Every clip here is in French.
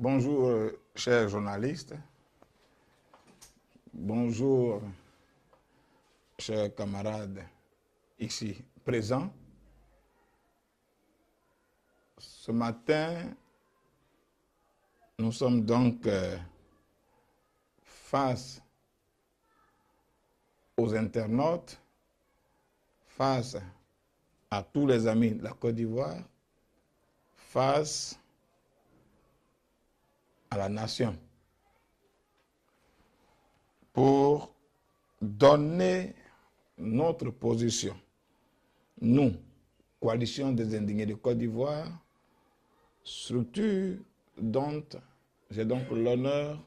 Bonjour, chers journalistes. Bonjour, chers camarades ici présents. Ce matin, nous sommes donc face aux internautes, face à tous les amis de la Côte d'Ivoire, face à la nation, pour donner notre position. Nous, Coalition des Indignés de Côte d'Ivoire, structure dont j'ai donc l'honneur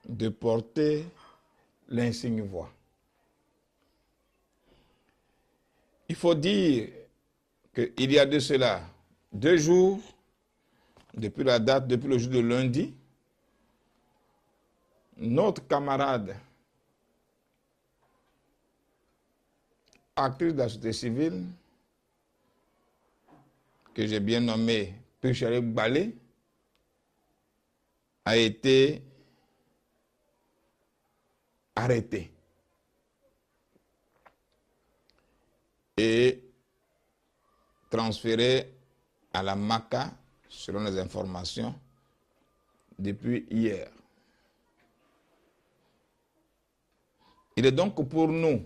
de porter l'insigne voix. Il faut dire qu'il y a de cela 2 jours, depuis le jour de lundi, notre camarade, actrice de la société civile, que j'ai bien nommé Pécharek Balé, a été arrêté et transféré à la MACA, selon les informations, depuis hier. Il est donc pour nous,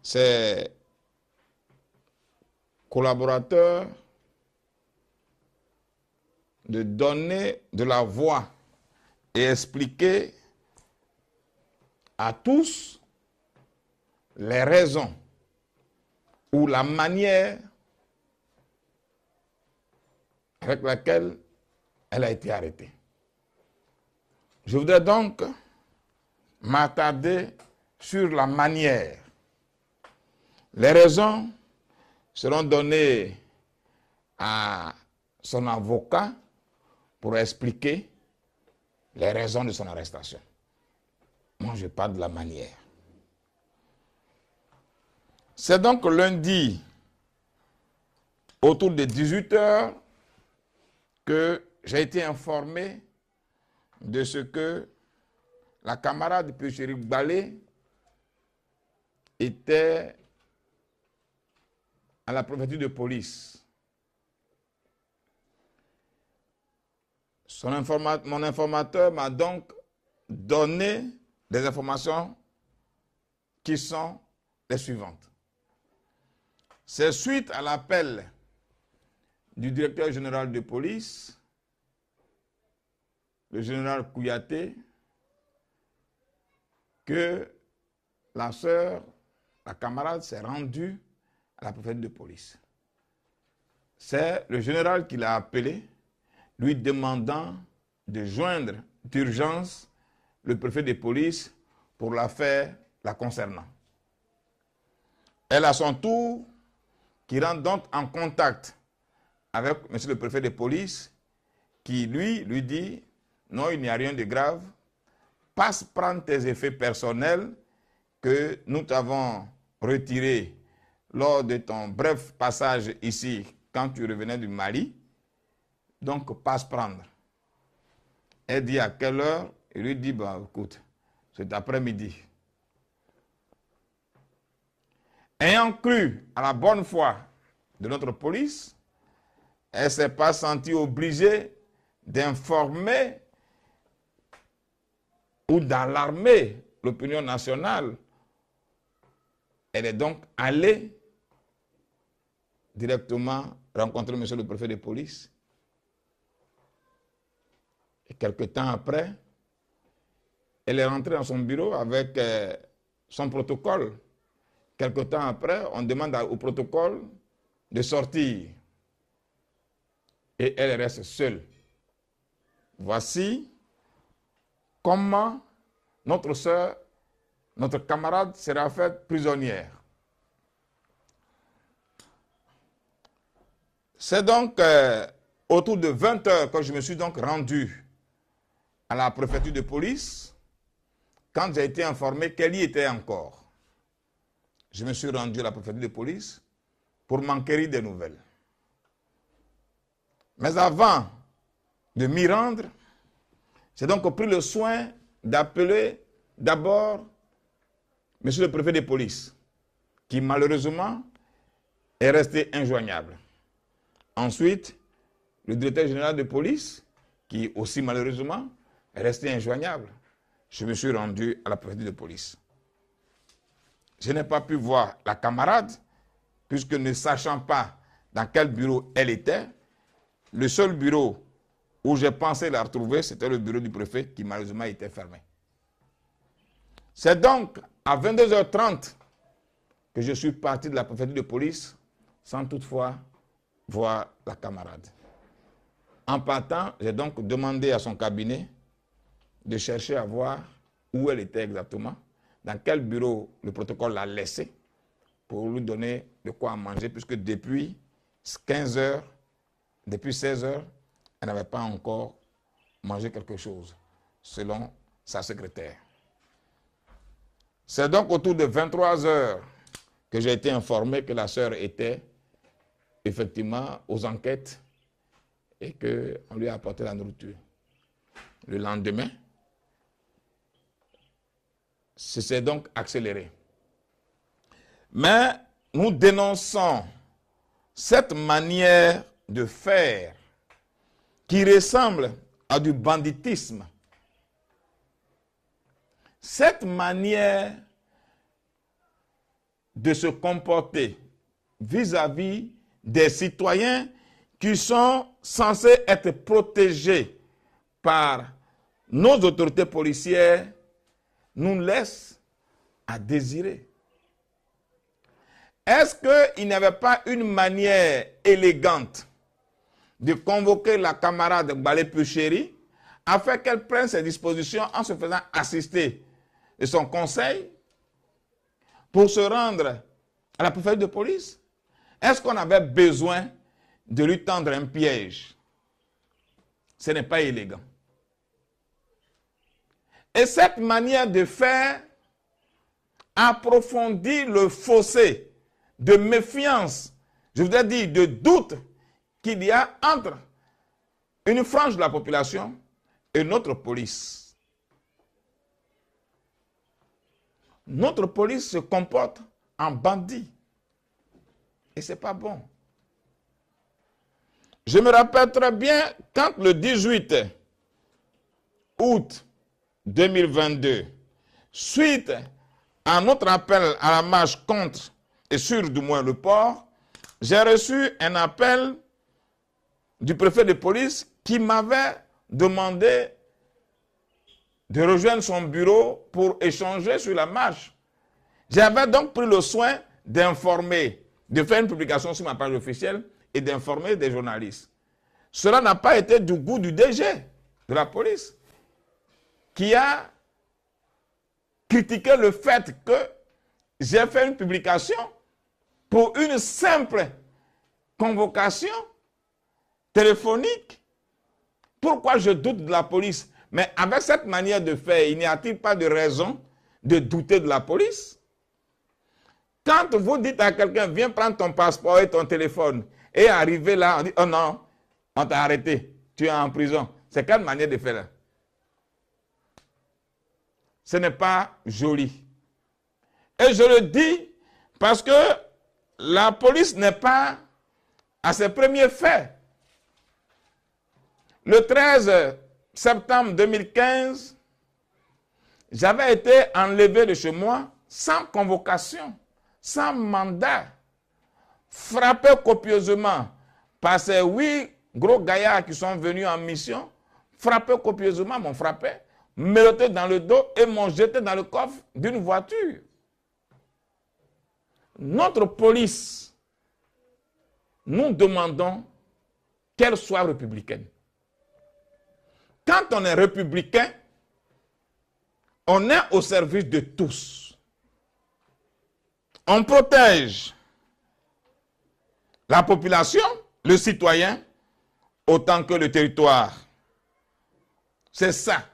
ces collaborateurs, de donner de la voix et expliquer à tous les raisons ou la manière avec laquelle elle a été arrêtée. Je voudrais donc m'attarder sur la manière. Les raisons seront données à son avocat pour expliquer les raisons de son arrestation. Moi, je parle de la manière. C'est donc lundi, autour de 18 h, que j'ai été informé de ce que la camarade Pécharek Balé était à la préfecture de police. Mon informateur m'a donc donné des informations qui sont les suivantes. C'est suite à l'appel du directeur général de police, le général Kouyaté, que la sœur, la camarade, s'est rendue à la préfecture de police. C'est le général qui l'a appelé, lui demandant de joindre d'urgence le préfet de police pour l'affaire la concernant. Elle, à son tour, qui rentre donc en contact avec M. le préfet de police, qui lui dit « Non, il n'y a rien de grave, passe prendre tes effets personnels que nous t'avons retirés lors de ton bref passage ici quand tu revenais du Mali. Donc, passe prendre. » Elle dit à quelle heure? Il lui dit, bah, écoute, cet après-midi. Ayant cru à la bonne foi de notre police, elle ne s'est pas sentie obligée d'informer ou d'alarmer l'opinion nationale. Elle est donc allée directement rencontrer M. le préfet de police. Et quelque temps après, elle est rentrée dans son bureau avec son protocole. Quelque temps après, on demande au protocole de sortir. Et elle reste seule. Voici comment notre sœur, notre camarade sera faite prisonnière. C'est donc autour de 20 h que je me suis donc rendu à la préfecture de police quand j'ai été informé qu'elle y était encore. Je me suis rendu à la préfecture de police pour m'enquérir des nouvelles. Mais avant de m'y rendre, j'ai donc pris le soin d'appeler d'abord Monsieur le préfet de police, qui malheureusement est resté injoignable. Ensuite, le directeur général de police, qui aussi malheureusement est resté injoignable. Je me suis rendu à la préfecture de police. Je n'ai pas pu voir la camarade, puisque ne sachant pas dans quel bureau elle était, le seul bureau où j'ai pensé la retrouver, c'était le bureau du préfet qui malheureusement était fermé. C'est donc à 22h30 que je suis parti de la préfecture de police sans toutefois voir la camarade. En partant, j'ai donc demandé à son cabinet de chercher à voir où elle était exactement, dans quel bureau le protocole l'a laissé pour lui donner de quoi manger, puisque depuis 15 heures, depuis 16 heures, elle n'avait pas encore mangé quelque chose, selon sa secrétaire. C'est donc autour de 23 heures que j'ai été informé que la sœur était effectivement aux enquêtes et qu'on lui a apporté la nourriture. Le lendemain, c'est donc accéléré. Mais nous dénonçons cette manière de faire qui ressemble à du banditisme. Cette manière de se comporter vis-à-vis des citoyens qui sont censés être protégés par nos autorités policières nous laisse à désirer. Est-ce qu'il n'y avait pas une manière élégante de convoquer la camarade Balé Puchéry afin qu'elle prenne ses dispositions en se faisant assister de son conseil pour se rendre à la préfecture de police? Est-ce qu'on avait besoin de lui tendre un piège? Ce n'est pas élégant. Et cette manière de faire approfondit le fossé de méfiance, je voudrais dire de doute qu'il y a entre une frange de la population et notre police. Notre police se comporte en bandit. Et ce n'est pas bon. Je me rappelle très bien quand le 18 août 2022, suite à notre appel à la marche contre et sur du moins le port, j'ai reçu un appel du préfet de police qui m'avait demandé de rejoindre son bureau pour échanger sur la marche. J'avais donc pris le soin d'informer, de faire une publication sur ma page officielle et d'informer des journalistes. Cela n'a pas été du goût du DG de la police, qui a critiqué le fait que j'ai fait une publication pour une simple convocation téléphonique. Pourquoi je doute de la police? Mais avec cette manière de faire, il n'y a-t-il pas de raison de douter de la police? Quand vous dites à quelqu'un, viens prendre ton passeport et ton téléphone, et arriver là, on dit, oh non, on t'a arrêté, tu es en prison. C'est quelle manière de faire là? Ce n'est pas joli. Et je le dis parce que la police n'est pas à ses premiers faits. Le 13 septembre 2015, j'avais été enlevé de chez moi sans convocation, sans mandat, frappé copieusement par ces 8 gros gaillards qui sont venus en mission, frappé copieusement, m'ont frappé, menotté dans le dos et m'ont jeté dans le coffre d'une voiture. Notre police, nous demandons qu'elle soit républicaine. Quand on est républicain, on est au service de tous. On protège la population, le citoyen, autant que le territoire. C'est ça.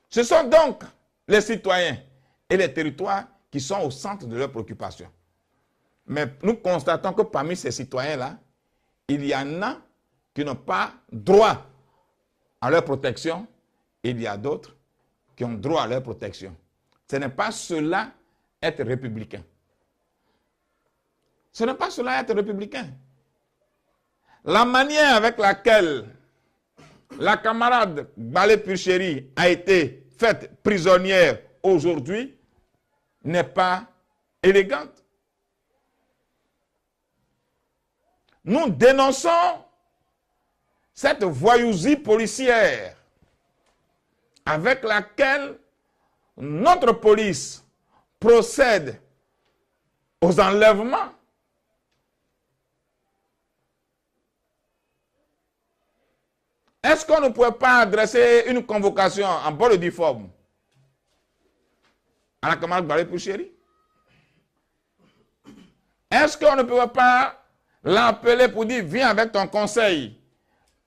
Ce sont donc les citoyens et les territoires qui sont au centre de leurs préoccupations. Mais nous constatons que parmi ces citoyens-là, il y en a qui n'ont pas droit à leur protection, et il y a d'autres qui ont droit à leur protection. Ce n'est pas cela être républicain. Ce n'est pas cela être républicain. La manière avec laquelle la camarade Balé Purchéry a été faite prisonnière aujourd'hui n'est pas élégante. Nous dénonçons cette voyousie policière avec laquelle notre police procède aux enlèvements. Est-ce qu'on ne pourrait pas adresser une convocation en bonne et due forme à la camarade Balé Purchéry? Est-ce qu'on ne pourrait pas l'appeler pour dire viens avec ton conseil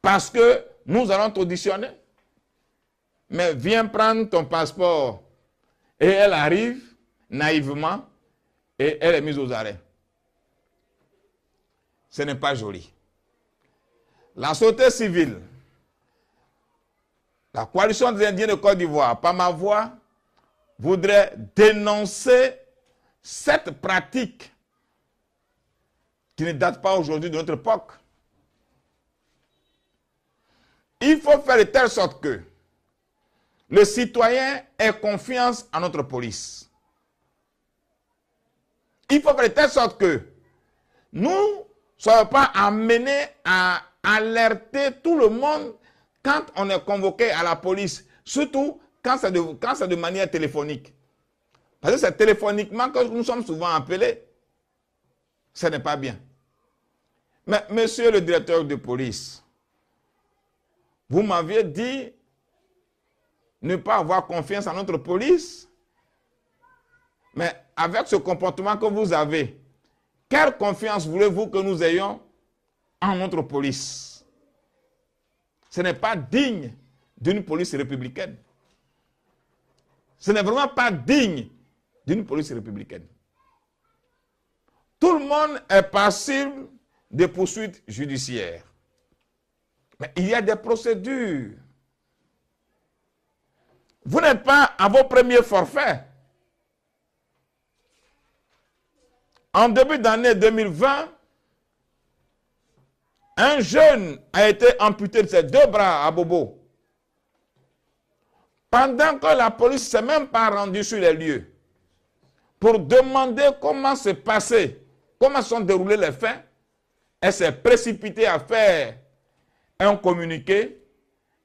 parce que nous allons t'auditionner? Mais viens prendre ton passeport. Et elle arrive naïvement et elle est mise aux arrêts. Ce n'est pas joli. La société civile, la coalition des Indiens de Côte d'Ivoire, par ma voix, voudrait dénoncer cette pratique qui ne date pas aujourd'hui de notre époque. Il faut faire de telle sorte que le citoyen ait confiance en notre police. Il faut faire de telle sorte que nous ne soyons pas amenés à alerter tout le monde quand on est convoqué à la police, surtout quand c'est de manière téléphonique. Parce que c'est téléphoniquement que nous sommes souvent appelés. Ce n'est pas bien. Mais monsieur le directeur de police, vous m'aviez dit ne pas avoir confiance en notre police. Mais avec ce comportement que vous avez, quelle confiance voulez-vous que nous ayons en notre police? Ce n'est pas digne d'une police républicaine. Ce n'est vraiment pas digne d'une police républicaine. Tout le monde est passible de poursuites judiciaires. Mais il y a des procédures. Vous n'êtes pas à vos premiers forfaits. En début d'année 2020, un jeune a été amputé de ses 2 bras à Bobo. Pendant que la police ne s'est même pas rendue sur les lieux pour demander comment s'est passé, comment sont déroulés les faits, elle s'est précipitée à faire un communiqué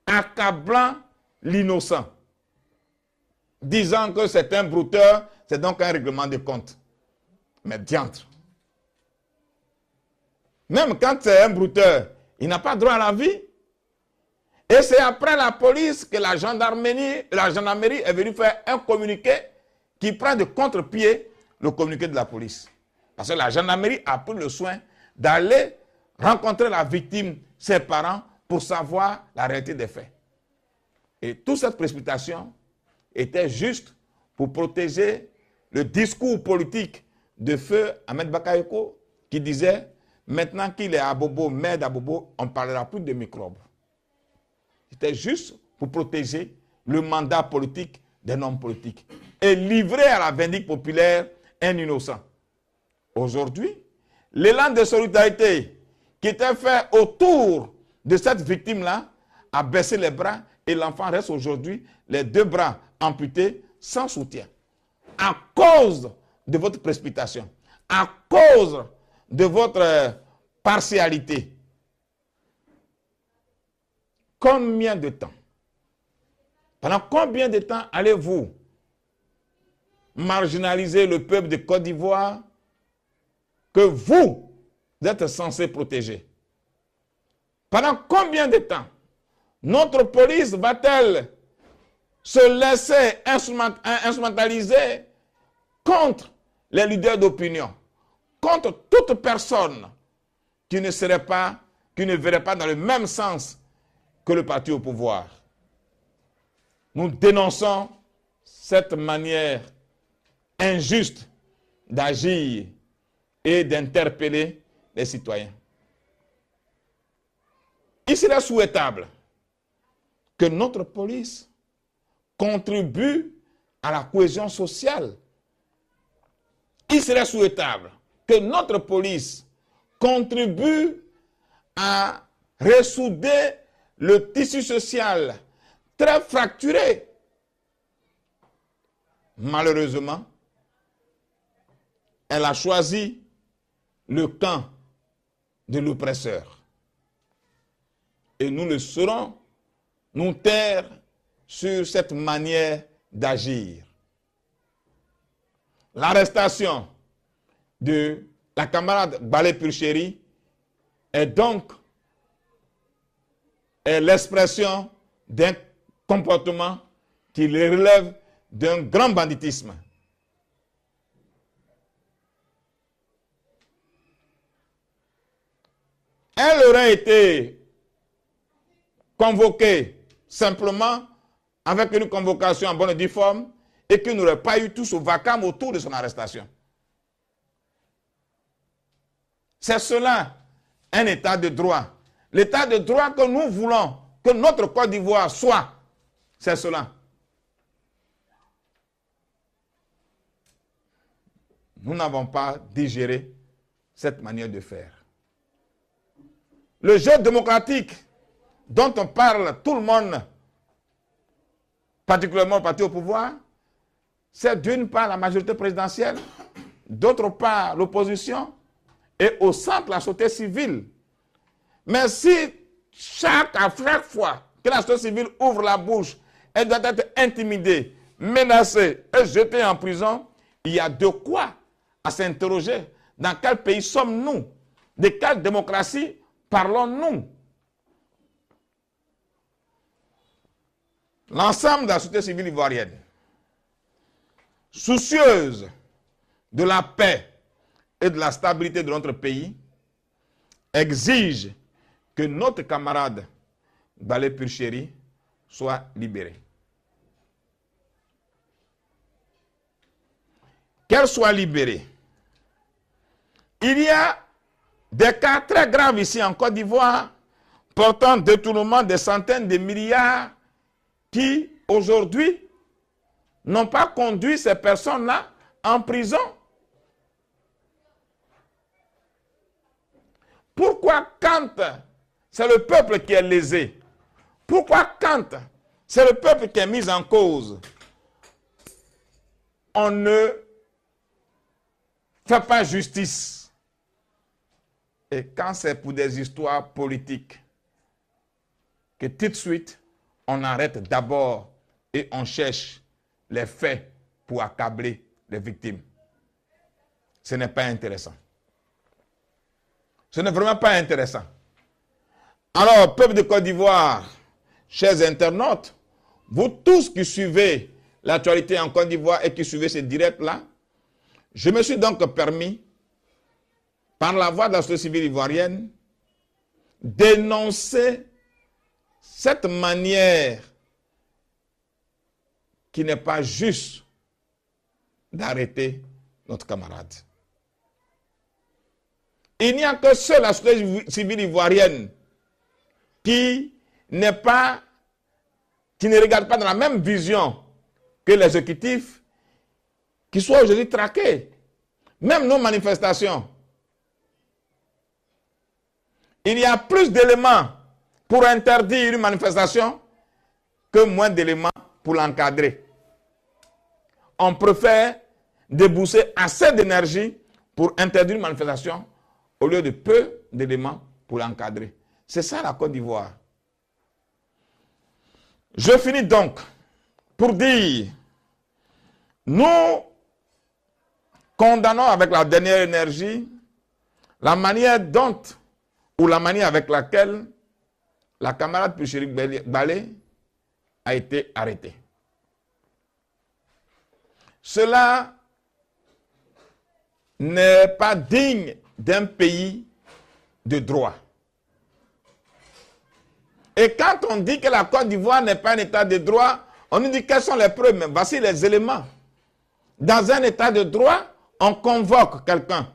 accablant l'innocent, disant que c'est un brouteur, c'est donc un règlement de compte. Mais diantre. Même quand c'est un brouteur, il n'a pas droit à la vie. Et c'est après la police que la gendarmerie est venue faire un communiqué qui prend de contre-pied le communiqué de la police. Parce que la gendarmerie a pris le soin d'aller rencontrer la victime, ses parents, pour savoir la réalité des faits. Et toute cette précipitation était juste pour protéger le discours politique de feu Ahmed Bakayoko qui disait maintenant qu'il est à Bobo, maire d'Abobo, on ne parlera plus de microbes. C'était juste pour protéger le mandat politique d'un homme politique et livrer à la vindicte populaire un innocent. Aujourd'hui, l'élan de solidarité qui était fait autour de cette victime-là a baissé les bras et l'enfant reste aujourd'hui les 2 bras amputés sans soutien. À cause de votre précipitation, à cause de votre partialité. Combien de temps? Pendant combien de temps allez-vous marginaliser le peuple de Côte d'Ivoire que vous êtes censé protéger? Pendant combien de temps notre police va-t-elle se laisser instrumentaliser contre les leaders d'opinion, contre toute personne qui ne verrait pas dans le même sens que le parti au pouvoir? Nous dénonçons cette manière injuste d'agir et d'interpeller les citoyens. Il serait souhaitable que notre police contribue à la cohésion sociale. Il serait souhaitable que notre police contribue à ressouder le tissu social très fracturé. Malheureusement, elle a choisi le camp de l'oppresseur. Et nous ne saurons nous taire sur cette manière d'agir. L'arrestation de la camarade Balé Purchéry est donc l'expression d'un comportement qui relève d'un grand banditisme. Elle aurait été convoquée simplement avec une convocation en bonne et due forme et qu'il n'aurait pas eu tout ce vacarme autour de son arrestation. C'est cela, un état de droit. L'état de droit que nous voulons que notre Côte d'Ivoire soit, c'est cela. Nous n'avons pas digéré cette manière de faire. Le jeu démocratique dont on parle, tout le monde, particulièrement le parti au pouvoir, c'est d'une part la majorité présidentielle, d'autre part l'opposition, et au centre la société civile. Mais si chaque fois que la société civile ouvre la bouche, elle doit être intimidée, menacée et jetée en prison, il y a de quoi à s'interroger. Dans quel pays sommes-nous? De quelle démocratie parlons-nous? L'ensemble de la société civile ivoirienne, soucieuse de la paix et de la stabilité de notre pays, exige que notre camarade Balé Purchéry soit libéré. Qu'elle soit libérée. Il y a des cas très graves ici en Côte d'Ivoire portant détournement de centaines de milliards qui, aujourd'hui, n'ont pas conduit ces personnes-là en prison. Pourquoi quand c'est le peuple qui est lésé? Pourquoi quand c'est le peuple qui est mis en cause? On ne fait pas justice. Et quand c'est pour des histoires politiques, que tout de suite, on arrête d'abord et on cherche les faits pour accabler les victimes. Ce n'est pas intéressant. Ce n'est vraiment pas intéressant. Alors, peuple de Côte d'Ivoire, chers internautes, vous tous qui suivez l'actualité en Côte d'Ivoire et qui suivez ces directs-là, je me suis donc permis, par la voix de la société civile ivoirienne, d'énoncer cette manière qui n'est pas juste d'arrêter notre camarade. Il n'y a que seule la société civile ivoirienne qui ne regarde pas dans la même vision que l'exécutif, qui soit aujourd'hui traqué. Même nos manifestations. Il y a plus d'éléments pour interdire une manifestation que moins d'éléments pour l'encadrer. On préfère débourser assez d'énergie pour interdire une manifestation au lieu de peu d'éléments pour l'encadrer. C'est ça la Côte d'Ivoire. Je finis donc pour dire, nous condamnons avec la dernière énergie la manière dont, ou la manière avec laquelle la camarade Purchéry Balé a été arrêtée. Cela n'est pas digne d'un pays de droit. Et quand on dit que la Côte d'Ivoire n'est pas un état de droit, on nous dit quelles sont les preuves, mais voici les éléments. Dans un état de droit, on convoque quelqu'un.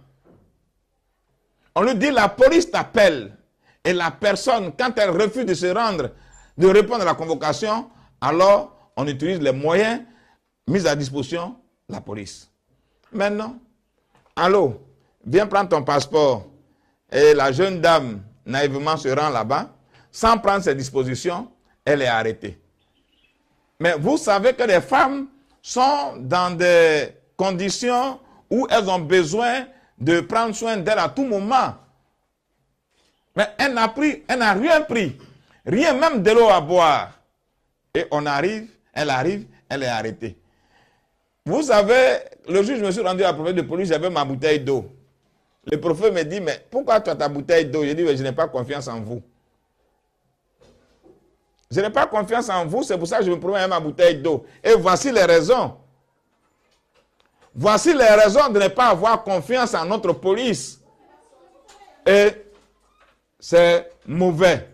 On lui dit la police t'appelle Et la personne, quand elle refuse de se rendre, de répondre à la convocation, alors on utilise les moyens mis à disposition de la police. Maintenant, allô, viens prendre ton passeport. Et la jeune dame, naïvement, se rend là-bas. Sans prendre ses dispositions, elle est arrêtée. Mais vous savez que les femmes sont dans des conditions où elles ont besoin de prendre soin d'elles à tout moment. Mais elle n'a rien pris. Rien, même de l'eau à boire. Et elle arrive, elle est arrêtée. Vous savez, le jour où je me suis rendu à la prophète de police, j'avais ma bouteille d'eau. Le prophète me dit, mais pourquoi tu as ta bouteille d'eau? Je dis, je n'ai pas confiance en vous. Je n'ai pas confiance en vous, c'est pour ça que je me promets ma bouteille d'eau. Et voici les raisons. Voici les raisons de ne pas avoir confiance en notre police. Et c'est mauvais.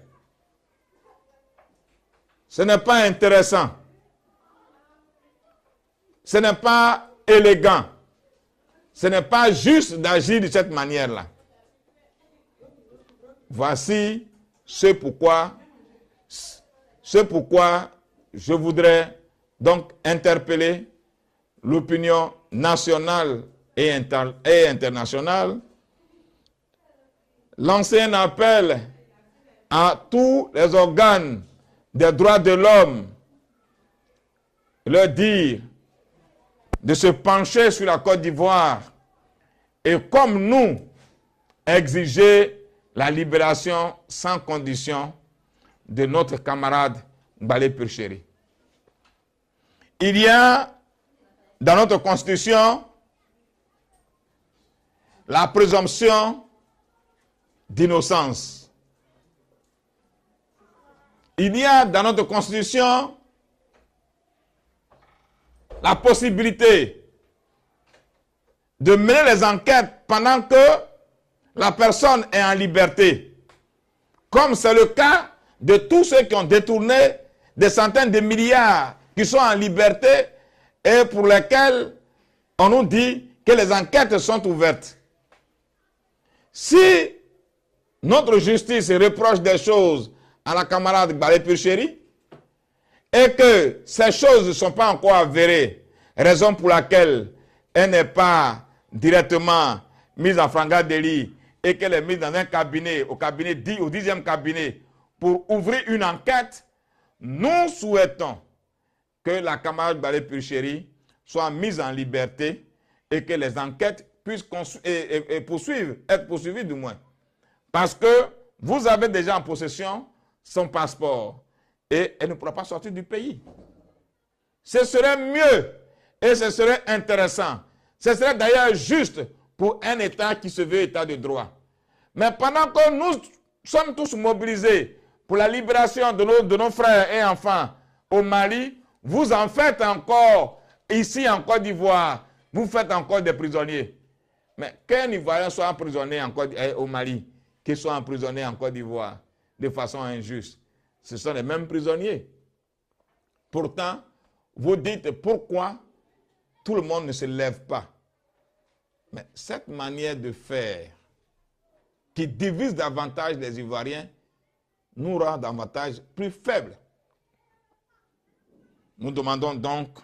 Ce n'est pas intéressant. Ce n'est pas élégant. Ce n'est pas juste d'agir de cette manière-là. Voici ce pourquoi je voudrais donc interpeller l'opinion nationale et internationale, lancer un appel à tous les organes des droits de l'homme, leur dire de se pencher sur la Côte d'Ivoire et comme nous, exiger la libération sans condition de notre camarade Balé Purchéry. Il y a dans notre Constitution la présomption d'innocence. Il y a dans notre Constitution la possibilité de mener les enquêtes pendant que la personne est en liberté, comme c'est le cas de tous ceux qui ont détourné des centaines de milliards qui sont en liberté et pour lesquels on nous dit que les enquêtes sont ouvertes. Si notre justice reproche des choses à la camarade Balé Purchéry et que ces choses ne sont pas encore avérées, raison pour laquelle elle n'est pas directement mise en flagrant délit et qu'elle est mise dans un cabinet, au 10e cabinet, pour ouvrir une enquête, nous souhaitons que la camarade Balé Purchéry soit mise en liberté et que les enquêtes puissent être poursuivies du moins. Parce que vous avez déjà en possession son passeport et elle ne pourra pas sortir du pays. Ce serait mieux et ce serait intéressant. Ce serait d'ailleurs juste pour un État qui se veut État de droit. Mais pendant que nous sommes tous mobilisés pour la libération de nos frères et enfants au Mali, vous en faites encore ici en Côte d'Ivoire. Vous faites encore des prisonniers. Mais qu'un Ivoirien soit emprisonné au Mali, qu'il soit emprisonné en Côte d'Ivoire de façon injuste, ce sont les mêmes prisonniers. Pourtant, vous dites pourquoi tout le monde ne se lève pas. Mais cette manière de faire qui divise davantage les Ivoiriens nous rend davantage plus faibles. Nous demandons donc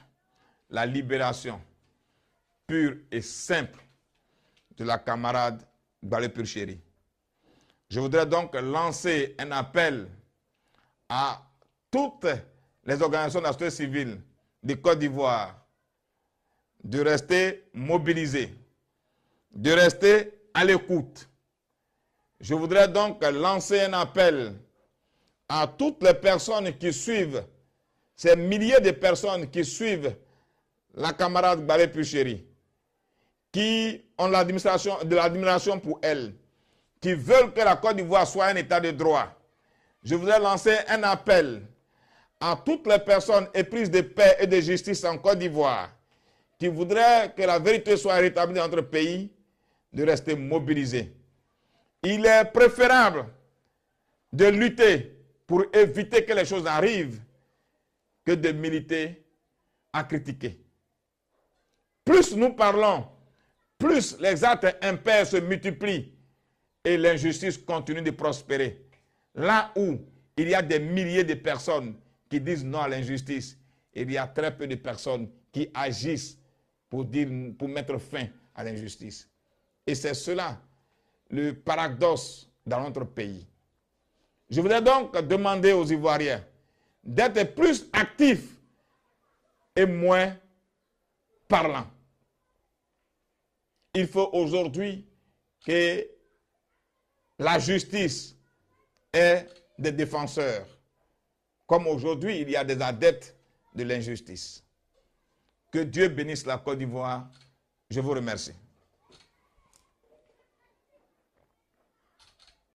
la libération pure et simple de la camarade Balé Purchéry. Je voudrais donc lancer un appel à toutes les organisations de la société civile de Côte d'Ivoire de rester mobilisées, de rester à l'écoute. Je voudrais donc lancer un appel à toutes les personnes qui suivent, ces milliers de personnes qui suivent la camarade Balé Purchéry, qui ont de l'admiration pour elle, qui veulent que la Côte d'Ivoire soit un État de droit. Je voudrais lancer un appel à toutes les personnes éprises de paix et de justice en Côte d'Ivoire, qui voudraient que la vérité soit rétablie dans notre pays, de rester mobilisés. Il est préférable de lutter pour éviter que les choses arrivent que de militer à critiquer. Plus nous parlons, plus les actes impairs se multiplient et l'injustice continue de prospérer. Là où il y a des milliers de personnes qui disent non à l'injustice, il y a très peu de personnes qui agissent pour mettre fin à l'injustice. Et c'est cela, le paradoxe dans notre pays. Je voudrais donc demander aux Ivoiriens d'être plus actifs et moins parlants. Il faut aujourd'hui que la justice ait des défenseurs, comme aujourd'hui il y a des adeptes de l'injustice. Que Dieu bénisse la Côte d'Ivoire. Je vous remercie.